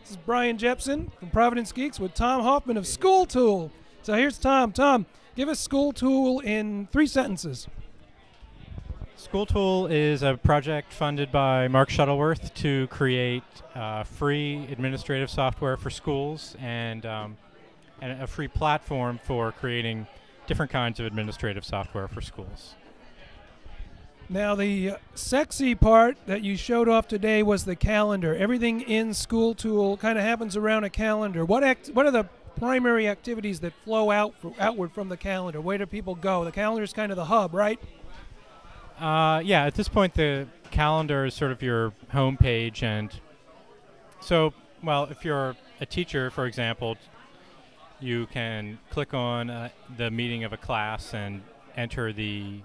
This is Brian Jepson from Providence Geeks with Tom Hoffman of School Tool. So here's Tom. Tom, give us School Tool in 3 sentences. School Tool is a project funded by Mark Shuttleworth to create free administrative software for schools and a free platform for creating different kinds of administrative software for schools. Now, the sexy part that you showed off today was the calendar. Everything in School Tool kind of happens around a calendar. What are the primary activities that flow outward from the calendar? Where do people go? The calendar is kind of the hub, right? Yeah, at this point the calendar is sort of your home page, and so, well, if you're a teacher, for example, you can click on the meeting of a class and enter the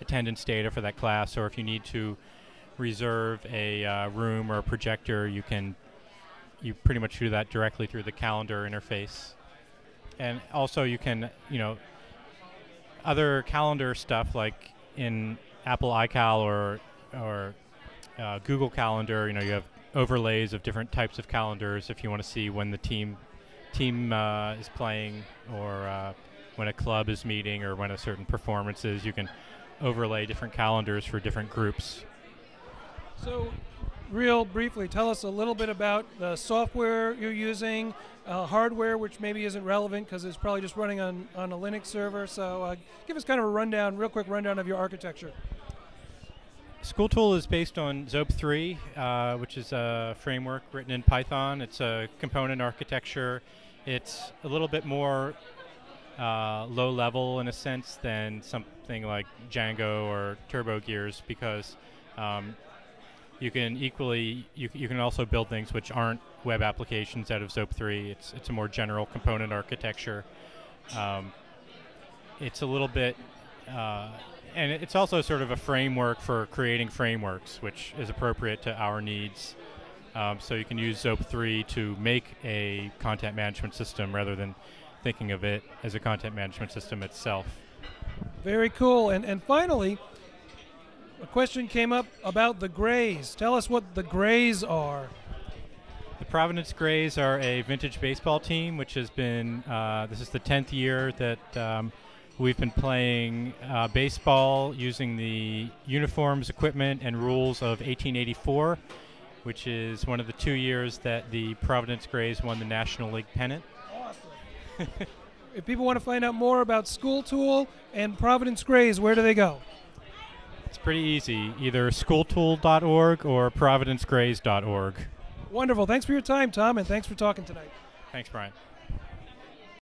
attendance data for that class, or if you need to reserve a room or a projector, you pretty much do that directly through the calendar interface. And also you can, other calendar stuff like in Apple iCal or Google Calendar, you have overlays of different types of calendars if you want to see when the team is playing, or when a club is meeting, or when a certain performance is. You can overlay different calendars for different groups. So, real briefly, tell us a little bit about the software you're using, hardware, which maybe isn't relevant because it's probably just running on a Linux server. So give us kind of a real quick rundown of your architecture. School Tool is based on Zope 3, which is a framework written in Python. It's a component architecture. It's a little bit more low level in a sense than something like Django or Turbo Gears, because you can also build things which aren't web applications out of Zope 3. It's a more general component architecture. It's a little bit, and it's also sort of a framework for creating frameworks, which is appropriate to our needs. So you can use Zope 3 to make a content management system rather than thinking of it as a content management system itself. Very cool. And finally, a question came up about the Grays. Tell us what the Grays are. The Providence Grays are a vintage baseball team, which has been, this is the 10th year that we've been playing baseball using the uniforms, equipment, and rules of 1884, which is one of the 2 years that the Providence Grays won the National League pennant. Awesome. If people want to find out more about School Tool and Providence Grays, where do they go? It's pretty easy, either schooltool.org or providencegrays.org. Wonderful. Thanks for your time, Tom, and thanks for talking tonight. Thanks, Brian.